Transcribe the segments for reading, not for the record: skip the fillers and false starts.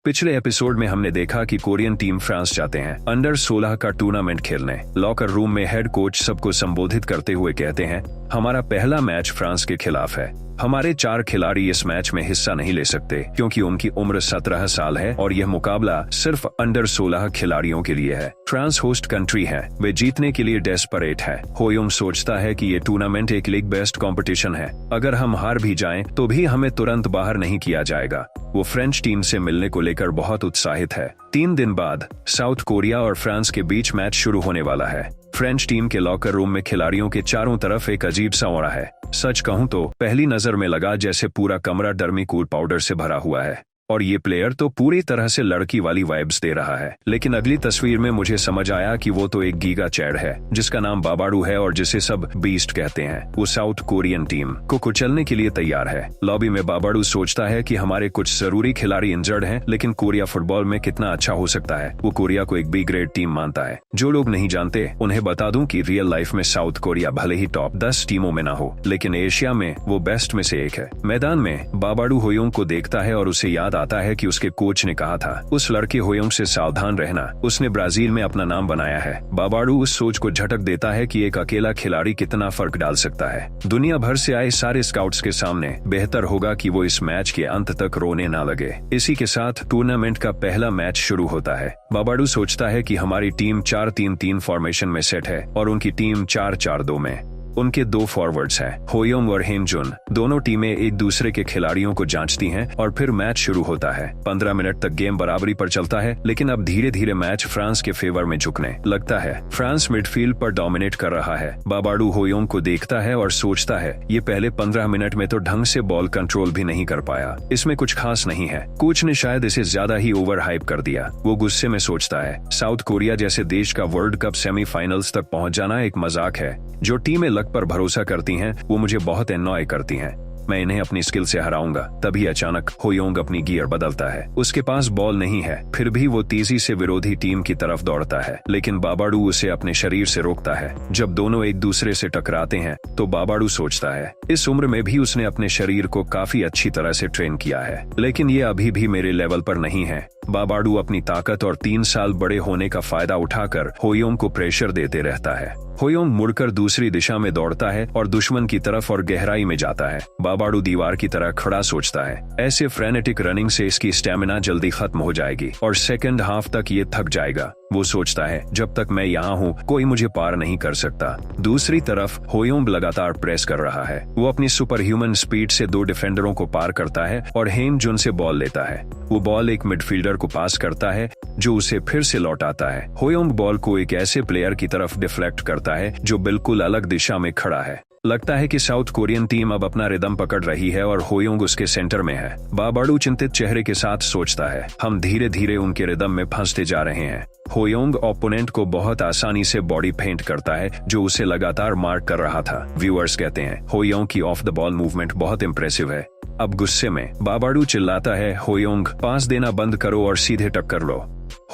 पिछले एपिसोड में हमने देखा कि कोरियन टीम फ्रांस जाते हैं अंडर 16 का टूर्नामेंट खेलने। लॉकर रूम में हेड कोच सबको संबोधित करते हुए कहते हैं, हमारा पहला मैच फ्रांस के खिलाफ है। हमारे 4 खिलाड़ी इस मैच में हिस्सा नहीं ले सकते क्योंकि उनकी उम्र 17 साल है और यह मुकाबला सिर्फ अंडर 16 खिलाड़ियों के लिए है। फ्रांस होस्ट कंट्री है, वे जीतने के लिए डेस्परेट है। होयोंग सोचता है कि ये टूर्नामेंट एक लीग बेस्ट कंपटीशन है, अगर हम हार भी जाएं तो भी हमें तुरंत बाहर नहीं किया जाएगा। वो फ्रेंच टीम से मिलने को लेकर बहुत उत्साहित है। 3 दिन बाद साउथ कोरिया और फ्रांस के बीच मैच शुरू होने वाला है। फ्रेंच टीम के लॉकर रूम में खिलाड़ियों के चारों तरफ एक अजीब सा ऑरा है। सच कहूं तो पहली नजर में लगा जैसे पूरा कमरा डर्मीकूल पाउडर से भरा हुआ है और ये प्लेयर तो पूरी तरह से लड़की वाली वाइब्स दे रहा है। लेकिन अगली तस्वीर में मुझे समझ आया कि वो तो एक गीगा चैड है जिसका नाम बाबाडू है और जिसे सब बीस्ट कहते हैं। वो साउथ कोरियन टीम को कुचलने के लिए तैयार है। लॉबी में बाबाडू सोचता है कि हमारे कुछ जरूरी खिलाड़ी इंजर्ड हैं, लेकिन कोरिया फुटबॉल में कितना अच्छा हो सकता है। वो कोरिया को एक बी ग्रेड टीम मानता है। जो लोग नहीं जानते उन्हें बता दूं कि रियल लाइफ में साउथ कोरिया भले ही टॉप 10 टीमों में ना हो, लेकिन एशिया में वो बेस्ट में से एक है। मैदान में बाबाडू होयोंग को देखता है और उसे याद आता है कि उसके कोच ने कहा था उस लड़के होयोंग से सावधान रहना, उसने ब्राजील में अपना नाम बनाया है। बाबाडू उस सोच को झटक देता है कि एक अकेला खिलाड़ी कितना फर्क डाल सकता है। दुनिया भर से आए सारे स्काउट्स के सामने बेहतर होगा कि वो इस मैच के अंत तक रोने ना लगे। इसी के साथ टूर्नामेंट का पहला मैच शुरू होता है। बाबाडू सोचता है कि हमारी टीम 4-3-3 फॉर्मेशन में सेट है और उनकी टीम 4-4-2 में। उनके 2 फॉरवर्ड्स हैं, होयोंग और हेनजुन। दोनों टीमें एक दूसरे के खिलाड़ियों को जांचती हैं और फिर मैच शुरू होता है। 15 मिनट तक गेम बराबरी पर चलता है, लेकिन अब धीरे धीरे मैच फ्रांस के फेवर में झुकने लगता है। फ्रांस मिडफील्ड पर डोमिनेट कर रहा है। बाबाडू होयोंग को देखता है और सोचता है ये पहले 15 मिनट में तो ढंग से बॉल कंट्रोल भी नहीं कर पाया, इसमें कुछ खास नहीं है। कोच ने शायद इसे ज्यादा ही ओवर हाइप कर दिया। वो गुस्से में सोचता है साउथ कोरिया जैसे देश का वर्ल्ड कप सेमीफाइनल्स तक पहुंच जाना एक मजाक है। जो टीमें लक पर भरोसा करती हैं वो मुझे बहुत एनॉय करती हैं। मैं इन्हें अपनी स्किल से हराऊंगा। तभी अचानक होयोंग अपनी गियर बदलता है। उसके पास बॉल नहीं है, फिर भी वो तेजी से विरोधी टीम की तरफ दौड़ता है, लेकिन बाबाडू उसे अपने शरीर से रोकता है। जब दोनों एक दूसरे से टकराते हैं तो बाबाडू सोचता है इस उम्र में भी उसने अपने शरीर को काफी अच्छी तरह से ट्रेन किया है, लेकिन ये अभी भी मेरे लेवल पर नहीं है। बाबाडू अपनी ताकत और 3 साल बड़े होने का फायदा उठाकर होयोंग को प्रेशर देते रहता है। होयोंग मुड़कर दूसरी दिशा में दौड़ता है और दुश्मन की तरफ और गहराई में जाता है। बाबाडू दीवार की तरह खड़ा सोचता है ऐसे फ्रेनेटिक रनिंग से इसकी स्टेमिना जल्दी खत्म हो जाएगी और सेकंड हाफ तक ये थक जाएगा। वो सोचता है जब तक मैं यहाँ हूँ कोई मुझे पार नहीं कर सकता। दूसरी तरफ होयोंग लगातार प्रेस कर रहा है। वो अपनी सुपर ह्यूमन स्पीड से 2 डिफेंडरों को पार करता है और हेनजुन से बॉल लेता है। वो बॉल एक मिडफील्डर को पास करता है जो उसे फिर से लौटाता है। होयोंग बॉल को एक ऐसे प्लेयर की तरफ डिफ्लेक्ट करता है जो बिल्कुल अलग दिशा में खड़ा है। लगता है कि साउथ कोरियन टीम अब अपना रिदम पकड़ रही है और होयोंग उसके सेंटर में है। बाबाडू चिंतित चेहरे के साथ सोचता है हम धीरे धीरे उनके रिदम में फंसते जा रहे हैं। होयोंग ओपोनेंट को बहुत आसानी से बॉडी फेंट करता है जो उसे लगातार मार्क कर रहा था। व्यूअर्स कहते हैं होयोंग की ऑफ द बॉल मूवमेंट बहुत इंप्रेसिव है। अब गुस्से में बाबाडू चिल्लाता है होयोंग पास देना बंद करो और सीधे टक्कर लो।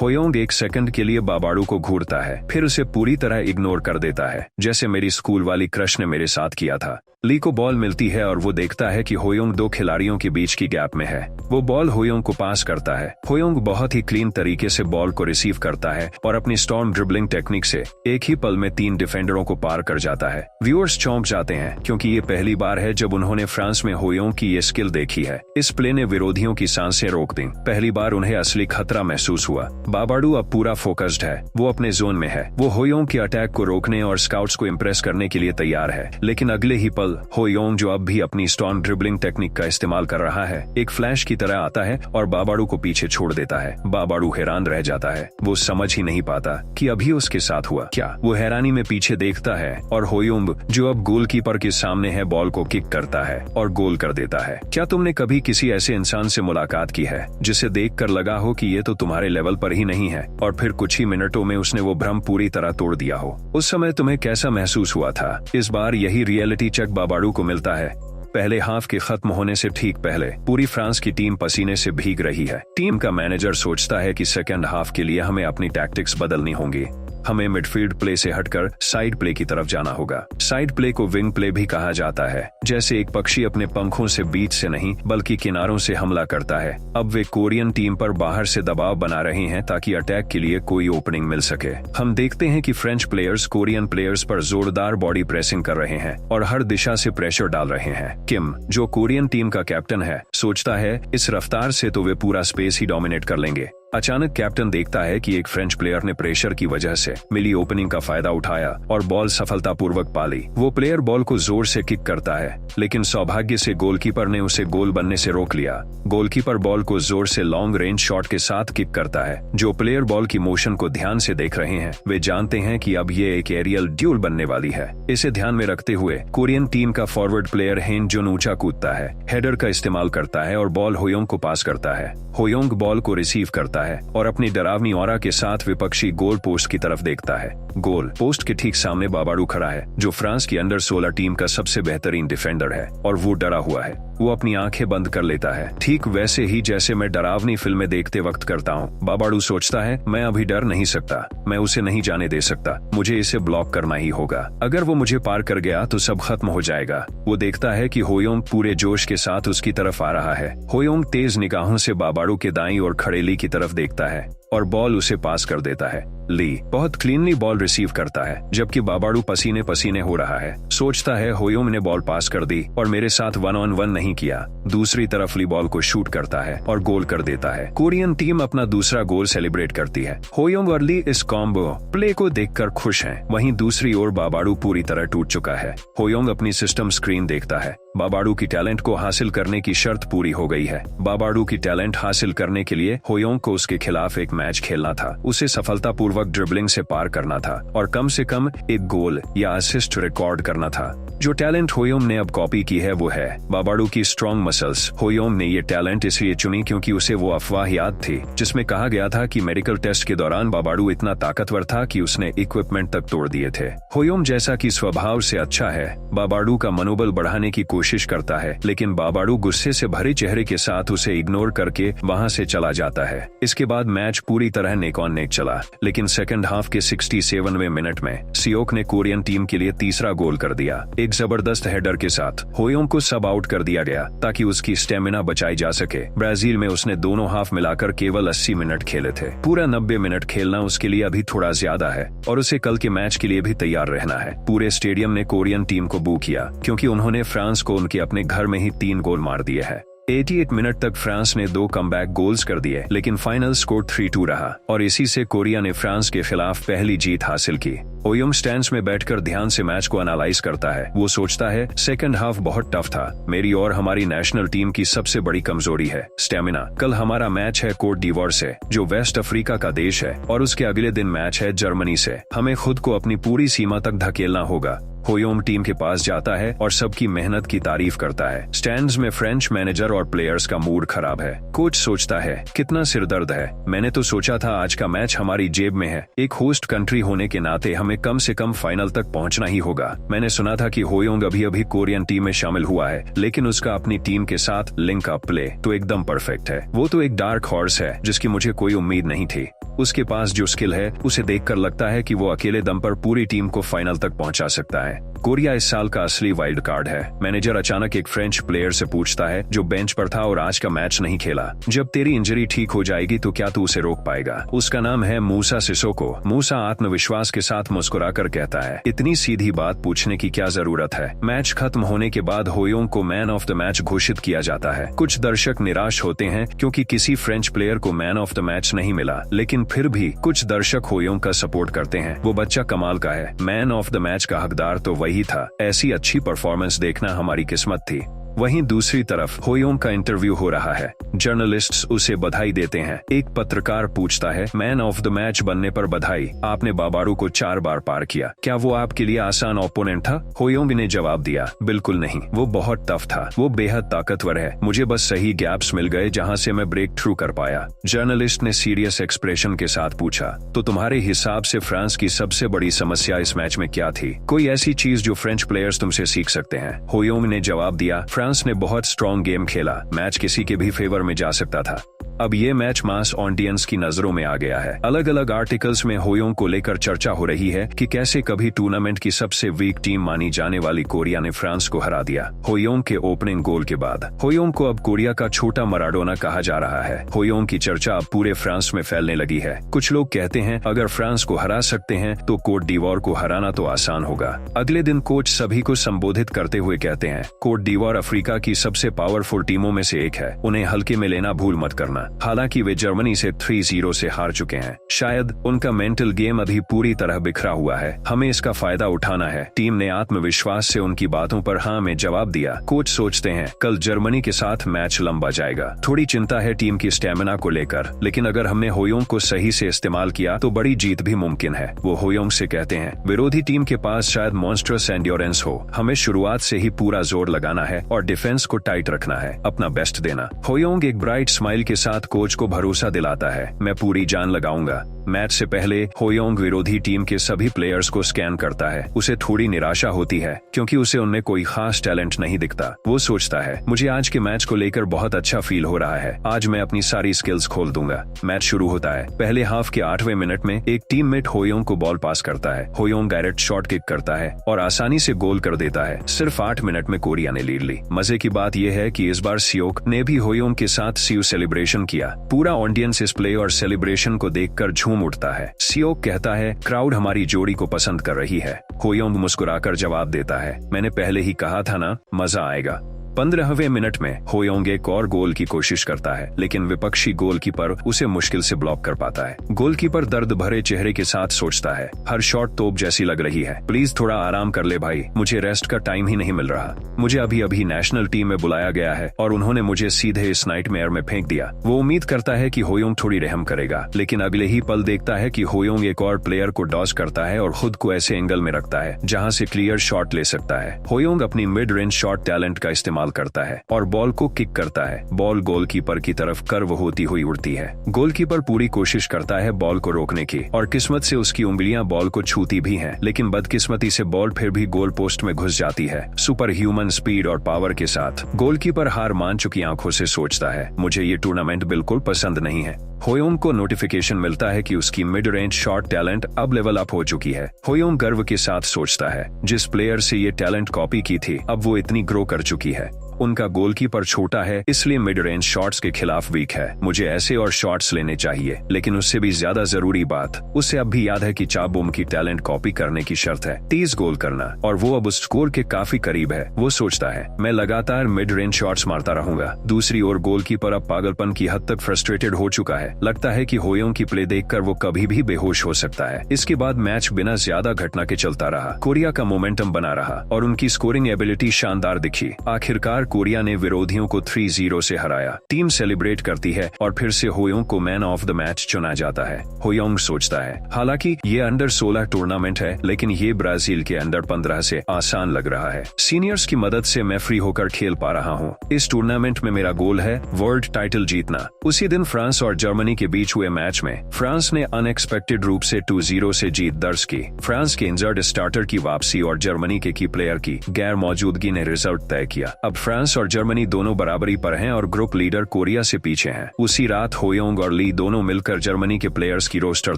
होयोंग 1 सेकंड के लिए बाबाडू को घूरता है, फिर उसे पूरी तरह इग्नोर कर देता है, जैसे मेरी स्कूल वाली क्रश ने मेरे साथ किया था। ली को बॉल मिलती है और वो देखता है कि होयोंग 2 खिलाड़ियों के बीच की गैप में है। वो बॉल होयोंग को पास करता है। होयोंग बहुत ही क्लीन तरीके से बॉल को रिसीव करता है और अपनी स्टॉर्म ड्रिबलिंग टेक्निक से एक ही पल में 3 डिफेंडरों को पार कर जाता है। व्यूअर्स चौंक जाते हैं क्योंकि ये पहली बार है जब उन्होंने फ्रांस में होयोंग की ये स्किल देखी है। इस प्ले ने विरोधियों की सांसें रोक दी। पहली बार उन्हें असली खतरा महसूस हुआ। बाबाडू अब पूरा फोकस्ड है, वो अपने जोन में है। वो होयोंग के अटैक को रोकने और स्काउट्स को इम्प्रेस करने के लिए तैयार है, लेकिन अगले ही पल होयोंग जो अब भी अपनी स्टॉर्म ड्रिबलिंग टेक्निक का इस्तेमाल कर रहा है एक फ्लैश की तरह आता है और बाबाडू को पीछे छोड़ देता है। बाबाडू हैरान रह जाता है, वो समझ ही नहीं पाता कि अभी उसके साथ हुआ क्या। वो हैरानी में पीछे देखता है और होयोंग जो अब गोलकीपर के सामने है बॉल को किक करता है और गोल कर देता है। क्या तुमने कभी किसी ऐसे इंसान से मुलाकात की है जिसे देखकर लगा हो कि ये तो तुम्हारे लेवल पर ही नहीं है और फिर कुछ ही मिनटों में उसने वो भ्रम पूरी तरह तोड़ दिया हो? उस समय तुम्हें कैसा महसूस हुआ था? इस बार यही रियलिटी चेक बाबाडू को मिलता है। पहले हाफ के खत्म होने से ठीक पहले पूरी फ्रांस की टीम पसीने से भीग रही है। टीम का मैनेजर सोचता है कि सेकंड हाफ के लिए हमें अपनी टैक्टिक्स बदलनी होंगी। हमें मिडफील्ड प्ले से हटकर साइड प्ले की तरफ जाना होगा। साइड प्ले को विंग प्ले भी कहा जाता है, जैसे एक पक्षी अपने पंखों से बीच से नहीं बल्कि किनारों से हमला करता है। अब वे कोरियन टीम पर बाहर से दबाव बना रहे हैं ताकि अटैक के लिए कोई ओपनिंग मिल सके। हम देखते हैं कि फ्रेंच प्लेयर्स कोरियन प्लेयर्स पर जोरदार बॉडी प्रेसिंग कर रहे हैं और हर दिशा से प्रेशर डाल रहे हैं। किम, जो कोरियन टीम का कैप्टन है, सोचता है इस रफ्तार से तो वे पूरा स्पेस ही डोमिनेट कर लेंगे। अचानक कैप्टन देखता है कि एक फ्रेंच प्लेयर ने प्रेशर की वजह से मिली ओपनिंग का फायदा उठाया और बॉल सफलतापूर्वक पाली। वो प्लेयर बॉल को जोर से किक करता है, लेकिन सौभाग्य से गोलकीपर ने उसे गोल बनने से रोक लिया। गोलकीपर बॉल को जोर से लॉन्ग रेंज शॉट के साथ किक करता है। जो प्लेयर बॉल की मोशन को ध्यान से देख रहे हैं वे जानते हैं कि अब ये एक एरियल ड्यूल बनने वाली है। इसे ध्यान में रखते हुए कोरियन टीम का फॉरवर्ड प्लेयर हेन जोन ऊंचा कूदता है, हेडर का इस्तेमाल करता है और बॉल होयोंग को पास करता है। होयोंग बॉल को रिसीव करता है और अपनी डरावनी ऑरा के साथ विपक्षी गोल पोस्ट की तरफ देखता है। गोल पोस्ट के ठीक सामने बाबाडू खड़ा है, जो फ्रांस की अंडर 16 टीम का सबसे बेहतरीन डिफेंडर है और वो डरा हुआ है। वो अपनी आंखें बंद कर लेता है, ठीक वैसे ही जैसे मैं डरावनी फिल्में देखते वक्त करता हूँ। बाबाडू सोचता है मैं अभी डर नहीं सकता, मैं उसे नहीं जाने दे सकता, मुझे इसे ब्लॉक करना ही होगा। अगर वो मुझे पार कर गया तो सब खत्म हो जाएगा। वो देखता है कि होयोंग पूरे जोश के साथ उसकी तरफ आ रहा है। होयोंग तेज निगाहों से बाबाडू के दाईं ओर खड़े ली की तरफ देखता है और बॉल उसे पास कर देता है। ली बहुत क्लीनली बॉल रिसीव करता है, जबकि बाबाडू पसीने पसीने हो रहा है। सोचता है होयोंग ने बॉल पास कर दी और मेरे साथ 1-on-1 नहीं किया। दूसरी तरफ ली बॉल को शूट करता है और गोल कर देता है। कोरियन टीम अपना दूसरा गोल सेलिब्रेट करती है। होयोंग और ली इस कॉम्बो प्ले को देखकर खुश हैं। वहीं दूसरी ओर बाबाडू पूरी तरह टूट चुका है। होयोंग अपनी सिस्टम स्क्रीन देखता है। बाबाडू की टैलेंट को हासिल करने की शर्त पूरी हो गई है। बाबाडू की टैलेंट हासिल करने के लिए होयोंग को उसके खिलाफ एक मैच खेलना था। उसे सफलतापूर्वक ड्रिबलिंग से पार करना था और कम से कम एक गोल या असिस्ट रिकॉर्ड करना था। जो टैलेंट होयोंग ने अब कॉपी की है वो है बाबाडू की स्ट्रॉन्ग मसल्स। होयोंग ने ये टैलेंट इसलिए चुनी क्योंकि उसे वो अफवाह याद थी जिसमें कहा गया था कि मेडिकल टेस्ट के दौरान बाबाडू इतना ताकतवर था कि उसने इक्विपमेंट तक तोड़ दिए थे। होयोंग जैसा कि स्वभाव से अच्छा है, बाबाडू का मनोबल बढ़ाने की कोशिश करता है, लेकिन बाबाडू गुस्से से भरे चेहरे के साथ उसे इग्नोर करके वहां से चला जाता है। इसके बाद मैच पूरी तरह नेक ऑन नेक चला, लेकिन सेकंड हाफ के 67वें मिनट में सियोक ने कोरियन टीम के लिए तीसरा गोल कर दिया। एक जबरदस्त हेडर के साथ होयोंग को सब आउट कर दिया गया ताकि उसकी स्टेमिना बचाई जा सके। ब्राजील में उसने दोनों हाफ मिलाकर केवल 80 मिनट खेले थे। पूरा 90 मिनट खेलना उसके लिए अभी थोड़ा ज्यादा है और उसे कल के मैच के लिए भी तैयार रहना है। पूरे स्टेडियम ने कोरियन टीम को बू किया क्योंकि उन्होंने फ्रांस को उनके अपने घर में ही 3 गोल मार दिए हैं। 88 मिनट तक फ्रांस ने 2 कमबैक गोल्स कर दिए, लेकिन फाइनल स्कोर 3-2 रहा और इसी से कोरिया ने फ्रांस के खिलाफ पहली जीत हासिल की। होयोंग स्टैंड्स में बैठकर ध्यान से मैच को एनालाइज करता है। वो सोचता है सेकंड हाफ बहुत टफ था। मेरी और हमारी नेशनल टीम की सबसे बड़ी कमजोरी है स्टेमिना। कल हमारा मैच है कोट डिवोर से, जो वेस्ट अफ्रीका का देश है, और उसके अगले दिन मैच है जर्मनी से। हमें खुद को अपनी पूरी सीमा तक धकेलना होगा। होयोंग टीम के पास जाता है और सबकी मेहनत की तारीफ करता है। स्टैंड्स में फ्रेंच मैनेजर और प्लेयर्स का मूड खराब है। कोच सोचता है कितना सिरदर्द है, मैंने तो सोचा था आज का मैच हमारी जेब में है। एक होस्ट कंट्री होने के नाते हमें कम से कम फाइनल तक पहुंचना ही होगा। मैंने सुना था कि होयोंग अभी अभी कोरियन टीम में शामिल हुआ है, लेकिन उसका अपनी टीम के साथ लिंक अप प्ले तो एकदम परफेक्ट है। वो तो एक डार्क हॉर्स है जिसकी मुझे कोई उम्मीद नहीं थी। उसके पास जो स्किल है उसे देखकर लगता है कि वो अकेले दम पर पूरी टीम को फाइनल तक पहुंचा सकता है। कोरिया इस साल का असली वाइल्ड कार्ड है। मैनेजर अचानक एक फ्रेंच प्लेयर से पूछता है जो बेंच पर था और आज का मैच नहीं खेला, जब तेरी इंजरी ठीक हो जाएगी तो क्या तू उसे रोक पाएगा? उसका नाम है मूसा सिसोको। मूसा आत्मविश्वास के साथ मुस्कुराकर कहता है, इतनी सीधी बात पूछने की क्या जरूरत है? मैच खत्म होने के बाद होयोंग को मैन ऑफ द मैच घोषित किया जाता है। कुछ दर्शक निराश होते हैं क्योंकि किसी फ्रेंच प्लेयर को मैन ऑफ द मैच नहीं मिला, लेकिन फिर भी कुछ दर्शक होयोंग का सपोर्ट करते हैं। वो बच्चा कमाल का है, मैन ऑफ द मैच का हकदार तो वही था। ऐसी अच्छी परफॉर्मेंस देखना हमारी किस्मत थी। वहीं दूसरी तरफ होयोंग का इंटरव्यू हो रहा है। जर्नलिस्ट्स उसे बधाई देते हैं। एक पत्रकार पूछता है, मैन ऑफ द मैच बनने पर बधाई, आपने बाबाडू को 4 बार पार किया, क्या वो आपके लिए आसान ओपोनेंट था? होयोंग ने जवाब दिया, बिल्कुल नहीं, वो बहुत टफ था, वो बेहद ताकतवर है, मुझे बस सही गैप्स मिल गए जहां से मैं ब्रेक थ्रू कर पाया। जर्नलिस्ट ने सीरियस एक्सप्रेशन के साथ पूछा, तो तुम्हारे हिसाब से फ्रांस की सबसे बड़ी समस्या इस मैच में क्या थी? कोई ऐसी चीज जो फ्रेंच प्लेयर्स तुमसे सीख सकते हैं? होयोंग ने जवाब दिया, फ्रांस ने बहुत स्ट्रॉन्ग गेम खेला, मैच किसी के भी फेवर में जा सकता था। अब ये मैच मास ऑडियंस की नजरों में आ गया है। अलग अलग आर्टिकल्स में होयोंग को लेकर चर्चा हो रही है कि कैसे कभी टूर्नामेंट की सबसे वीक टीम मानी जाने वाली कोरिया ने फ्रांस को हरा दिया। होयोंग के ओपनिंग गोल के बाद होयोंग को अब कोरिया का छोटा मराडोना कहा जा रहा है। होयोंग की चर्चा अब पूरे फ्रांस में फैलने लगी है। कुछ लोग कहते हैं अगर फ्रांस को हरा सकते हैं तो कोट डिवोर को हराना तो आसान होगा। अगले दिन कोच सभी को संबोधित करते हुए कहते हैं, कोट डिवोर अफ्रीका की सबसे पावरफुल टीमों में से एक है, उन्हें हल्के में लेना भूल मत करना। हालांकि वे जर्मनी से 3-0 से हार चुके हैं। शायद उनका मेंटल गेम अभी पूरी तरह बिखरा हुआ है। हमें इसका फायदा उठाना है। टीम ने आत्मविश्वास से उनकी बातों पर हाँ में जवाब दिया। कोच सोचते हैं कल जर्मनी के साथ मैच लंबा जाएगा। थोड़ी चिंता है टीम की स्टेमिना को लेकर, लेकिन अगर हमने होयोंग को सही से इस्तेमाल किया तो बड़ी जीत भी मुमकिन है। वो होयोंग से कहते हैं विरोधी टीम के पास शायद मॉन्स्टरस एंड्योरेंस हो, हमें शुरुआत से ही पूरा जोर लगाना है और डिफेंस को टाइट रखना है, अपना बेस्ट देना। होयोंग एक ब्राइट स्माइल के साथ कोच को भरोसा दिलाता है, मैं पूरी जान लगाऊंगा। मैच से पहले होयोंग विरोधी टीम के सभी प्लेयर्स को स्कैन करता है। उसे थोड़ी निराशा होती है क्योंकि उसे उनमें कोई खास टैलेंट नहीं दिखता। वो सोचता है मुझे आज के मैच को लेकर बहुत अच्छा फील हो रहा है, आज मैं अपनी सारी स्किल्स खोल दूंगा। मैच शुरू होता है। पहले हाफ के 8वें मिनट में एक टीममेट होयोंग को बॉल पास करता है। होयोंग डायरेक्ट शॉट किक करता है और आसानी से गोल कर देता है। सिर्फ 8 मिनट में कोरिया ने लीड ली। मजे की बात यह है कि इस बार सियोक ने भी होयोंग के साथ सीयू सेलिब्रेशन किया। पूरा ऑडियंस इस प्ले और सेलिब्रेशन को देखकर झूम उठता है। सियोक कहता है क्राउड हमारी जोड़ी को पसंद कर रही है। होयोंग मुस्कुराकर जवाब देता है, मैंने पहले ही कहा था ना, मजा आएगा। 15वें मिनट में होयोंग एक और गोल की कोशिश करता है, लेकिन विपक्षी गोलकीपर उसे मुश्किल से ब्लॉक कर पाता है। गोलकीपर दर्द भरे चेहरे के साथ सोचता है, हर शॉट तोप जैसी लग रही है, प्लीज थोड़ा आराम कर ले भाई, मुझे रेस्ट का टाइम ही नहीं मिल रहा। मुझे अभी अभी नेशनल टीम में बुलाया गया है और उन्होंने मुझे सीधे इस नाइटमेयर में फेंक दिया। वो उम्मीद करता है कि होयोंग थोड़ी रहम करेगा, लेकिन अगले ही पल देखता है कि होयोंग एक और प्लेयर को डॉज करता है और खुद को ऐसे एंगल में रखता है जहाँ से क्लियर शॉट ले सकता है। होयोंग अपनी मिड रेंज शॉट टैलेंट का इस्तेमाल करता है और बॉल को किक करता है। बॉल गोलकीपर की तरफ कर्व होती हुई उड़ती है। गोलकीपर पूरी कोशिश करता है बॉल को रोकने की और किस्मत से उसकी उंगलियां बॉल को छूती भी हैं, लेकिन बदकिस्मती से बॉल फिर भी गोल पोस्ट में घुस जाती है। सुपर ह्यूमन स्पीड और पावर के साथ गोलकीपर हार मान चुकी आंखों से सोचता है, मुझे ये टूर्नामेंट बिल्कुल पसंद नहीं है। होयोंग को नोटिफिकेशन मिलता है कि उसकी मिड रेंज शॉट टैलेंट अब लेवल अप हो चुकी है। होयोंग गर्व के साथ सोचता है, जिस प्लेयर से ये टैलेंट कॉपी की थी अब वो इतनी ग्रो कर चुकी है। उनका गोलकीपर छोटा है, इसलिए मिड रेंज शॉट्स के खिलाफ वीक है। मुझे ऐसे और शॉट्स लेने चाहिए, लेकिन उससे भी ज्यादा जरूरी बात, उसे अब भी याद है कि चाबुम की टैलेंट कॉपी करने की शर्त है 30 गोल करना, और वो अब उस स्कोर के काफी करीब है। वो सोचता है, मैं लगातार मिड रेंज शॉट्स मारता रहूंगा। दूसरी ओर गोलकीपर अब पागलपन की हद तक फ्रस्ट्रेटेड हो चुका है। लगता है कि होयोंग की प्ले देखकर वो कभी भी बेहोश हो सकता है। इसके बाद मैच बिना ज्यादा घटना के चलता रहा। कोरिया का मोमेंटम बना रहा और उनकी स्कोरिंग एबिलिटी शानदार दिखी। आखिरकार कोरिया ने विरोधियों को 3-0 से हराया। टीम सेलिब्रेट करती है और फिर से होयोंग को मैन ऑफ द मैच चुना जाता है। होयोंग सोचता है, हालांकि ये अंडर 16 टूर्नामेंट है, लेकिन ये ब्राजील के अंडर 15 से आसान लग रहा है। सीनियर्स की मदद से मैं फ्री होकर खेल पा रहा हूँ। इस टूर्नामेंट में मेरा गोल है वर्ल्ड टाइटल जीतना। उसी दिन फ्रांस और जर्मनी के बीच हुए मैच में फ्रांस ने अनएक्सपेक्टेड रूप से 2-0 से जीत दर्ज की। फ्रांस के इंजर्ड स्टार्टर की वापसी और जर्मनी के की प्लेयर की गैर मौजूदगी ने रिजल्ट तय किया। अब फ्रांस और जर्मनी दोनों बराबरी पर हैं और ग्रुप लीडर कोरिया से पीछे हैं। उसी रात होयोंग और ली दोनों मिलकर जर्मनी के प्लेयर्स की रोस्टर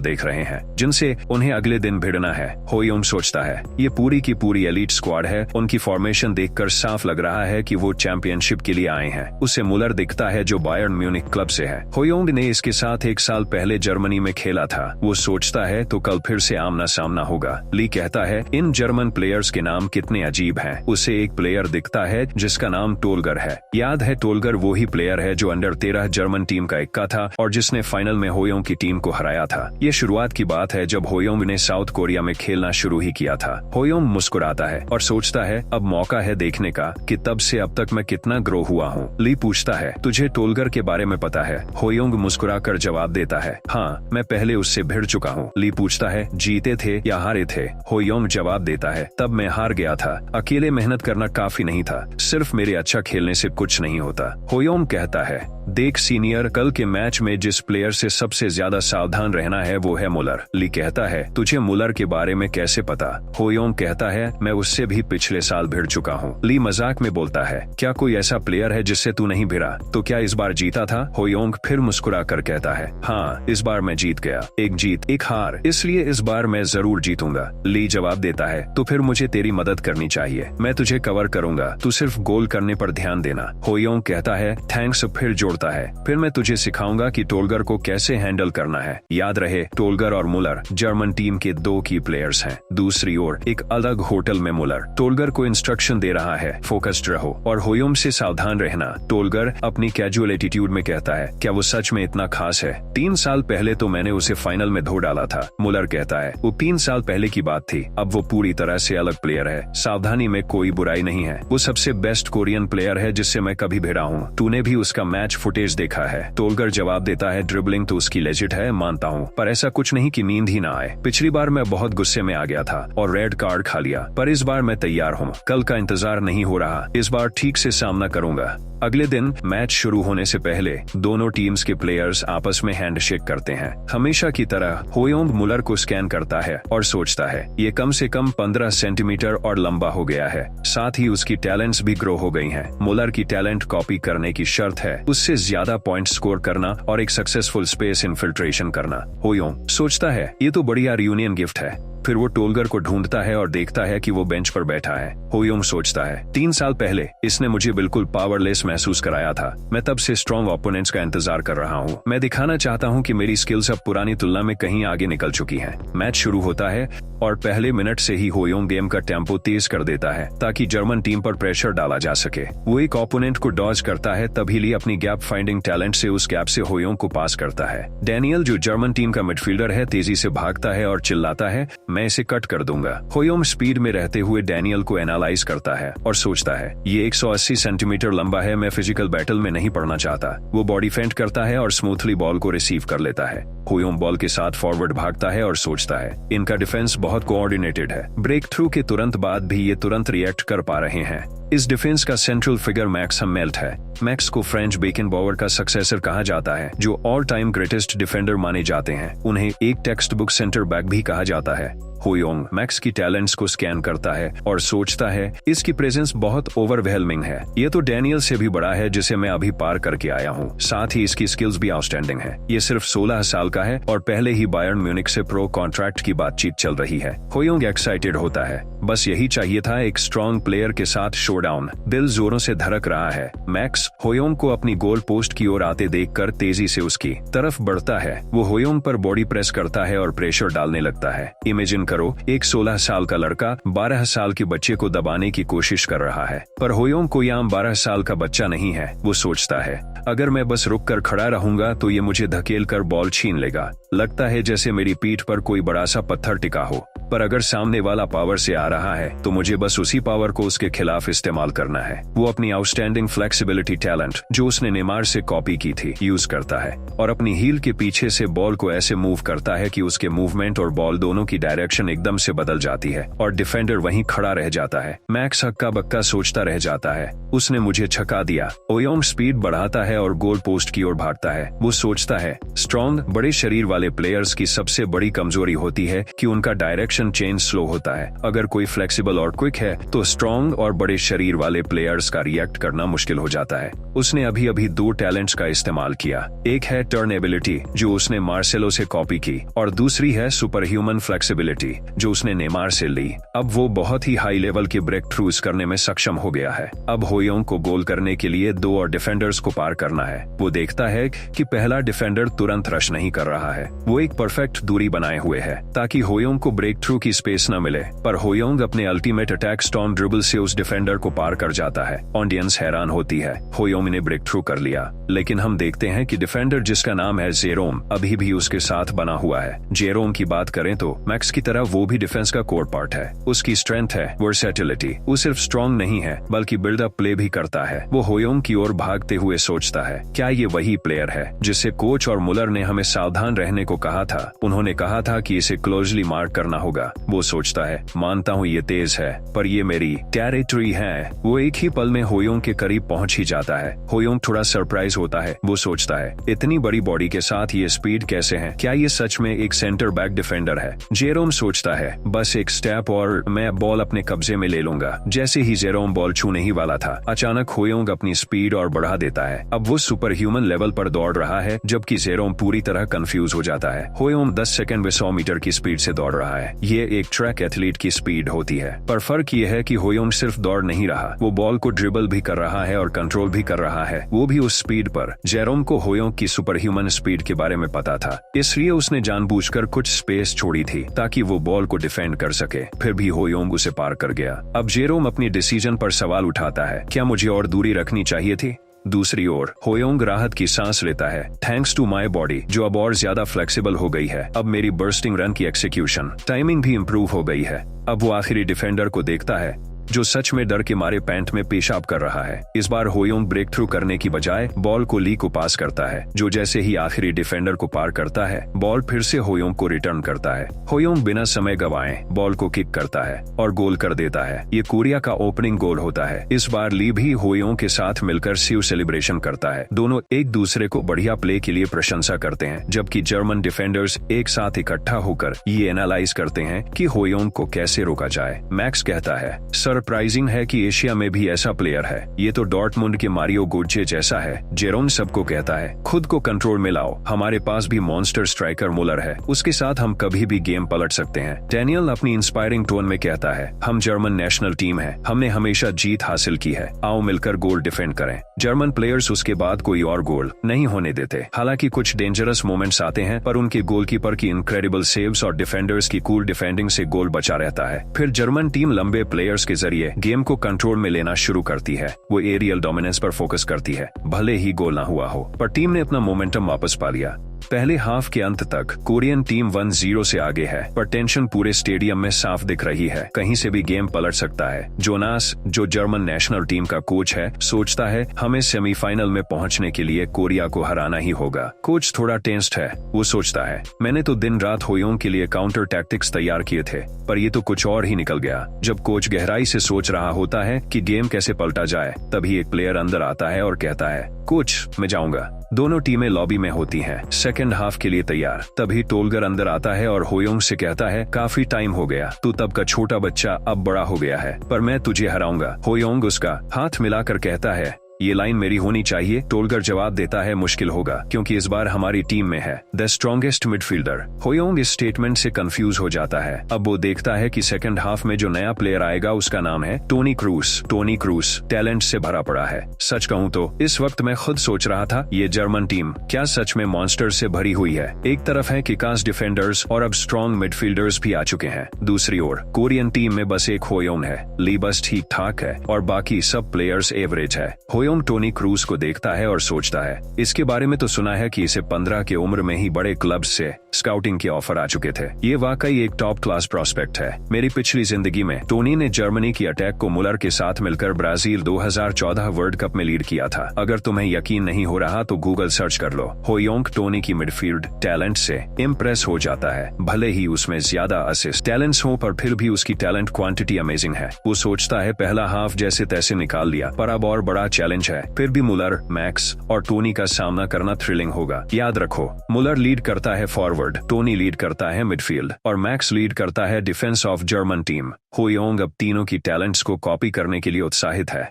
देख रहे हैं, जिनसे उन्हें अगले दिन भिड़ना है। होयोंग सोचता है, ये पूरी की पूरी एलीट स्क्वाड है। उनकी फॉर्मेशन देखकर साफ लग रहा है कि वो चैंपियनशिप के लिए आए हैं। उसे मुलर दिखता है जो बायर्न म्यूनिख क्लब से है। होयोंग ने इसके साथ 1 साल पहले जर्मनी में खेला था। वो सोचता है तो कल फिर से आमना सामना होगा। ली कहता है, इन जर्मन प्लेयर्स के नाम कितने अजीब हैं। उसे एक प्लेयर दिखता है जिसका नाम टोलगर है। याद है, टोलगर वो ही प्लेयर है जो अंडर 13 जर्मन टीम का इक्का था और जिसने फाइनल में होयोंग की टीम को हराया था। ये शुरुआत की बात है जब होयोंग ने साउथ कोरिया में खेलना शुरू ही किया था। होयोंग मुस्कुराता है और सोचता है, अब मौका है देखने का कि तब से अब तक मैं कितना ग्रो हुआ हूँ। ली पूछता है, तुझे टोलगर के बारे में पता है? होयोंग मुस्कुराकर जवाब देता है, हाँ, मैं पहले उससे भिड़ चुका हूँ। ली पूछता है, जीते थे या हारे थे? होयोंग जवाब देता है, तब मैं हार गया था। अकेले मेहनत करना काफी नहीं था, सिर्फ मेरे अच्छा खेलने से कुछ नहीं होता। होयोंग कहता है, देख सीनियर, कल के मैच में जिस प्लेयर से सबसे ज्यादा सावधान रहना है वो है मुलर। ली कहता है, तुझे मुलर के बारे में कैसे पता? होयोंग कहता है, मैं उससे भी पिछले साल भिड़ चुका हूँ। ली मजाक में बोलता है, क्या कोई ऐसा प्लेयर है जिससे तू नहीं भिड़ा? तो क्या इस बार जीता था? होयोंग फिर मुस्कुरा कर कहता है, हाँ इस बार मैं जीत गया, एक जीत एक हार, इसलिए इस बार मैं जरूर जीतूंगा। ली जवाब देता है, तो फिर मुझे तेरी मदद करनी चाहिए, मैं तुझे कवर करूंगा, तू सिर्फ गोल करने पर ध्यान देना। होयोंग कहता है, थैंक्स। फिर जोड़ता है, फिर मैं तुझे सिखाऊंगा कि टोल्गर को कैसे हैंडल करना है। याद रहे, टोल्गर और मुलर जर्मन टीम के 2 की प्लेयर्स हैं। दूसरी ओर एक अलग होटल में मुलर टोल्गर को इंस्ट्रक्शन दे रहा है, फोकस्ड रहो और होयोंग से सावधान रहना। टोल्गर अपनी कैजुअल एटीट्यूड में कहता है, क्या वो सच में इतना खास है? 3 साल पहले तो मैंने उसे फाइनल में धो डाला था। मुलर कहता है, वो 3 साल पहले की बात थी, अब वो पूरी तरह से अलग प्लेयर है। सावधानी में कोई बुराई नहीं है, वो सबसे बेस्ट कोरियन प्लेयर है जिससे मैं कभी भिड़ा हूँ। तूने भी उसका मैच फुटेज देखा है? टोल्गर जवाब देता है, ड्रिबलिंग तो उसकी लेजिट है, मानता हूँ, पर ऐसा कुछ नहीं कि नींद ही ना आए। पिछली बार मैं बहुत गुस्से में आ गया था और रेड कार्ड खा लिया, पर इस बार मैं तैयार हूँ। कल का इंतजार नहीं हो रहा, इस बार ठीक से सामना करूंगा। अगले दिन मैच शुरू होने से पहले दोनों टीम्स के प्लेयर्स आपस में हैंडशेक करते हैं। हमेशा की तरह होयोंग मुलर को स्कैन करता है और सोचता है, ये कम से कम 15 सेंटीमीटर और लंबा हो गया है, साथ ही उसकी टैलेंट्स भी ग्रो हो गई हैं। मुलर की टैलेंट कॉपी करने की शर्त है उससे ज्यादा पॉइंट स्कोर करना और एक सक्सेसफुल स्पेस इन्फिल्ट्रेशन करना। होयोंग सोचता है, ये तो बढ़िया रियूनियन गिफ्ट है। फिर वो टोल्गर को ढूंढता है और देखता है कि वो बेंच पर बैठा है। होयोंग सोचता है, 3 साल पहले इसने मुझे बिल्कुल पावरलेस महसूस कराया था। मैं तब से स्ट्रॉन्ग ओपोनेंट्स का इंतजार कर रहा हूँ। मैं दिखाना चाहता हूँ कि मेरी स्किल्स अब पुरानी तुलना में कहीं आगे निकल चुकी हैं। मैच शुरू होता है और पहले मिनट से ही होयोंग गेम का टेम्पो तेज कर देता है ताकि जर्मन टीम पर प्रेशर डाला जा सके। वो एक ओपोनेंट को डॉज करता है, तभी ली अपनी गैप फाइंडिंग टैलेंट से उस गैप से होयोंग को पास करता है। डैनियल, जो जर्मन टीम का मिडफील्डर है, तेजी से भागता है और चिल्लाता है, मैं इसे कट कर दूंगा। होयोंग स्पीड में रहते हुए डैनियल को एनालाइज करता है और सोचता है, ये 180 सेंटीमीटर लंबा है, मैं फिजिकल बैटल में नहीं पड़ना चाहता। वो बॉडी फेंट करता है और स्मूथली बॉल को रिसीव कर लेता है। होयोंग बॉल के साथ फॉरवर्ड भागता है और सोचता है, इनका डिफेंस बहुत कोऑर्डिनेटेड है। ब्रेक थ्रू के तुरंत बाद भी ये तुरंत रिएक्ट कर पा रहे हैं। इस डिफेंस का सेंट्रल फिगर मैक्स हमेल्ट है। मैक्स को फ्रेंच बेकेनबावर का सक्सेसर कहा जाता है, जो ऑल टाइम ग्रेटेस्ट डिफेंडर माने जाते हैं। उन्हें एक टेक्स्ट बुक सेंटर बैक भी कहा जाता है। होयोंग मैक्स की टैलेंट्स को स्कैन करता है और सोचता है, इसकी प्रेजेंस बहुत ओवरवेलमिंग है। ये तो डैनियल से भी बड़ा है जिसे मैं अभी पार करके आया हूँ। साथ ही इसकी स्किल्स भी आउटस्टैंडिंग है। ये सिर्फ 16 साल का है और पहले ही बायर्न म्यूनिख से प्रो कॉन्ट्रैक्ट की बातचीत चल रही है। होयोंग एक्साइटेड होता है, बस यही चाहिए था, एक स्ट्रॉन्ग प्लेयर के साथ शोडाउन। दिल जोरों से धड़क रहा है। मैक्स होयोंग को अपनी गोल पोस्ट की ओर आते देखकर तेजी से उसकी तरफ बढ़ता है। वो होयोंग पर बॉडी प्रेस करता है और प्रेशर डालने लगता है। इमेजिन करो, एक 16 साल का लड़का 12 साल के बच्चे को दबाने की कोशिश कर रहा है, पर होयोंग कोई आम 12 साल का बच्चा नहीं है। वो सोचता है, अगर मैं बस रुक कर खड़ा रहूंगा तो ये मुझे धकेल कर बॉल छीन लेगा। लगता है जैसे मेरी पीठ पर कोई बड़ा सा पत्थर टिका हो, पर अगर सामने वाला पावर से आ रहा है तो मुझे बस उसी पावर को उसके खिलाफ इस्तेमाल करना है। वो अपनी आउटस्टैंडिंग फ्लेक्सिबिलिटी टैलेंट, जो उसने नेमार से कॉपी की थी, यूज करता है और अपनी हील के पीछे से बॉल को ऐसे मूव करता है कि उसके मूवमेंट और बॉल दोनों की डायरेक्शन एकदम से बदल जाती है और डिफेंडर वहीं खड़ा रह जाता है। मैक्स हक्का बक्का सोचता रह जाता है, उसने मुझे छका दिया। होयोंग स्पीड बढ़ाता है और गोल पोस्ट की ओर भागता है। वो सोचता है, स्ट्रॉन्ग बड़े शरीर वाले प्लेयर्स की सबसे बड़ी कमजोरी होती है कि उनका डायरेक्शन चेंज स्लो होता है। अगर कोई फ्लेक्सिबल और क्विक है तो स्ट्रॉन्ग और बड़े शरीर वाले प्लेयर्स का रिएक्ट करना मुश्किल हो जाता है। उसने अभी अभी 2 टैलेंट्स का इस्तेमाल किया। एक है टर्न एबिलिटी, जो उसने मार्सेलो से कॉपी की, और दूसरी है सुपर ह्यूमन फ्लेक्सिबिलिटी, जो उसने नेमार से ली। अब वो बहुत ही हाई लेवल के ब्रेक थ्रूज करने में सक्षम हो गया है। अब होयोंग को गोल करने के लिए 2 और डिफेंडर्स को पार करना है। वो देखता है कि पहला डिफेंडर तुरंत रश नहीं कर रहा है। वो एक परफेक्ट दूरी बनाए हुए है ताकि होयोंग को ब्रेक थ्रू की स्पेस न मिले, पर होयोंग अपने अल्टीमेट अटैक स्टॉर्म ड्रिबल से उस डिफेंडर को पार कर जाता है। ऑडियंस हैरान होती है, होयोंग ने ब्रेक थ्रू कर लिया, लेकिन हम देखते हैं कि डिफेंडर, जिसका नाम है जेरोम, अभी भी उसके साथ बना हुआ है। जेरोम की बात करें तो मैक्स की तरह वो भी डिफेंस का कोर पार्ट है। उसकी स्ट्रेंथ है वर्सेटिलिटी। वो सिर्फ स्ट्रॉन्ग नहीं है बल्कि बिल्डअप प्ले भी करता है। वो होयोंग की ओर भागते हुए सोचता है, क्या ये वही प्लेयर है जिससे कोच और मुलर ने हमें सावधान रहने को कहा था? उन्होंने कहा था कि इसे क्लोजली मार्क करना होगा। होगा। वो सोचता है, मानता हूँ ये तेज है, पर ये मेरी टेरिटरी है। वो एक ही पल में होयोंग के करीब पहुंच ही जाता है। होयोंग थोड़ा सरप्राइज होता है। वो सोचता है, इतनी बड़ी बॉडी के साथ ये स्पीड कैसे है? क्या ये सच में एक सेंटर बैक डिफेंडर है? जेरोम सोचता है, बस एक स्टेप और मैं बॉल अपने कब्जे में ले लूंगा। जैसे ही जेरोम बॉल छूने ही वाला था, अचानक होयोंग अपनी स्पीड और बढ़ा देता है। अब वो सुपर ह्यूमन लेवल पर दौड़ रहा है, जबकि जेरोम पूरी तरह कंफ्यूज हो जाता है। होयोंग 10 सेकंड में 100 मीटर की स्पीड से दौड़ रहा है। ये एक ट्रैक एथलीट की स्पीड होती है, पर फर्क ये है कि होयोंग सिर्फ दौड़ नहीं रहा, वो बॉल को ड्रिबल भी कर रहा है और कंट्रोल भी कर रहा है, वो भी उस स्पीड पर। जेरोम को होयोंग की सुपर ह्यूमन स्पीड के बारे में पता था, इसलिए उसने जानबूझकर कुछ स्पेस छोड़ी थी ताकि वो बॉल को डिफेंड कर सके। फिर भी होयोंग उसे पार कर गया। अब जेरोम अपनी डिसीजन पर सवाल उठाता है, क्या मुझे और दूरी रखनी चाहिए थी? दूसरी ओर होयोंग राहत की सांस लेता है। थैंक्स टू माई बॉडी, जो अब और ज्यादा फ्लेक्सिबल हो गई है। अब मेरी बर्स्टिंग रन की एक्सिक्यूशन टाइमिंग भी इम्प्रूव हो गई है। अब वो आखिरी डिफेंडर को देखता है, जो सच में डर के मारे पैंट में पेशाब कर रहा है। इस बार होयोंग ब्रेक थ्रू करने की बजाय बॉल को ली को पास करता है, जो जैसे ही आखिरी डिफेंडर को पार करता है, बॉल फिर से होयोंग को रिटर्न करता है। होयोंग बिना समय गवाए बॉल को किक करता है और गोल कर देता है। ये कोरिया का ओपनिंग गोल होता है। इस बार ली भी होयोंग के साथ मिलकर सिव सेलिब्रेशन करता है। दोनों एक दूसरे को बढ़िया प्ले के लिए प्रशंसा करते हैं, जबकि जर्मन डिफेंडर्स एक साथ इकट्ठा होकर ये एनालाइज करते हैं कि होयोंग को कैसे रोका जाए। मैक्स कहता है, सरप्राइजिंग है कि एशिया में भी ऐसा प्लेयर है, ये तो डॉर्टमुंड के मारियो गोट्जे जैसा है। जेरोम सबको कहता है, खुद को कंट्रोल में लाओ, हमारे पास भी मॉन्स्टर स्ट्राइकर मुलर है, उसके साथ हम कभी भी गेम पलट सकते हैं। डैनियल अपनी इंस्पायरिंग टोन में कहता है, हम जर्मन नेशनल टीम है, हमने हमेशा जीत हासिल की है, आओ मिलकर गोल डिफेंड करें। जर्मन प्लेयर्स उसके बाद कोई और गोल नहीं होने देते। हालांकि कुछ डेंजरस मोमेंट्स आते हैं, पर उनके गोलकीपर की इनक्रेडिबल सेव्स और डिफेंडर्स की कूल डिफेंडिंग से गोल बचा रहता है। फिर जर्मन टीम लंबे प्लेयर्स के जरिए गेम को कंट्रोल में लेना शुरू करती है। वो एरियल डोमिनेंस पर फोकस करती है, भले ही गोल ना हुआ हो, पर टीम ने अपना मोमेंटम वापस पा लिया। पहले हाफ के अंत तक कोरियन टीम 1-0 से आगे है, पर टेंशन पूरे स्टेडियम में साफ दिख रही है, कहीं से भी गेम पलट सकता है। जोनास, जो जर्मन नेशनल टीम का कोच है, सोचता है हमें सेमीफाइनल में पहुंचने के लिए कोरिया को हराना ही होगा। कोच थोड़ा टेंस्ड है। वो सोचता है, मैंने तो दिन रात होयोंग के लिए काउंटर टैक्टिक्स तैयार किए थे, पर ये तो कुछ और ही निकल गया। जब कोच गहराई से सोच रहा होता है कि गेम कैसे पलटा जाए, तभी एक प्लेयर अंदर आता है और कहता है, कोच मैं जाऊंगा। दोनों टीमें लॉबी में होती हैं, सेकंड हाफ के लिए तैयार। तभी टोलगर अंदर आता है और होयोंग से कहता है, काफी टाइम हो गया, तू तब का छोटा बच्चा अब बड़ा हो गया है, पर मैं तुझे हराऊंगा। होयोंग उसका हाथ मिलाकर कहता है, ये लाइन मेरी होनी चाहिए। टोलगर जवाब देता है, मुश्किल होगा, क्योंकि इस बार हमारी टीम में है द स्ट्रॉन्गेस्ट मिडफील्डर। होयोंग इस स्टेटमेंट से कंफ्यूज हो जाता है। अब वो देखता है कि सेकंड हाफ में जो नया प्लेयर आएगा उसका नाम है Toni Kroos. Toni Kroos talent से भरा पड़ा है। सच कहूँ तो इस वक्त मैं खुद सोच रहा था, ये जर्मन टीम क्या सच में मॉन्स्टर से भरी हुई है। एक तरफ है किकास डिफेंडर्स और अब स्ट्रॉन्ग मिडफील्डर्स भी आ चुके हैं। दूसरी ओर कोरियन टीम में बस एक होयोंग है। ली बस ठीक ठाक है और बाकी सब प्लेयर्स एवरेज है। होयोंग टोनी क्रूस को देखता है और सोचता है, इसके बारे में तो सुना है कि इसे 15 की उम्र में ही बड़े क्लब्स से स्काउटिंग के ऑफर आ चुके थे। ये वाकई एक टॉप क्लास प्रोस्पेक्ट है। मेरी पिछली जिंदगी में टोनी ने जर्मनी की अटैक को मुलर के साथ मिलकर ब्राजील 2014 वर्ल्ड कप में लीड किया था। अगर तुम्हें यकीन नहीं हो रहा तो गूगल सर्च कर लो। होयोंग टोनी की मिडफील्ड टैलेंट से इम्प्रेस हो जाता है। भले ही उसमें ज्यादा असिस्ट टैलेंट्स हो, पर फिर भी उसकी टैलेंट क्वांटिटी अमेजिंग है। वो सोचता है, पहला हाफ जैसे तैसे निकाल लिया, पर अब और बड़ा चैलेंज है। फिर भी मुलर, मैक्स और टोनी का सामना करना थ्रिलिंग होगा। याद रखो, मुलर लीड करता है फॉरवर्ड, टोनी लीड करता है मिडफील्ड और मैक्स लीड करता है डिफेंस ऑफ जर्मन टीम। होयोंग अब तीनों की टैलेंट्स को कॉपी करने के लिए उत्साहित है।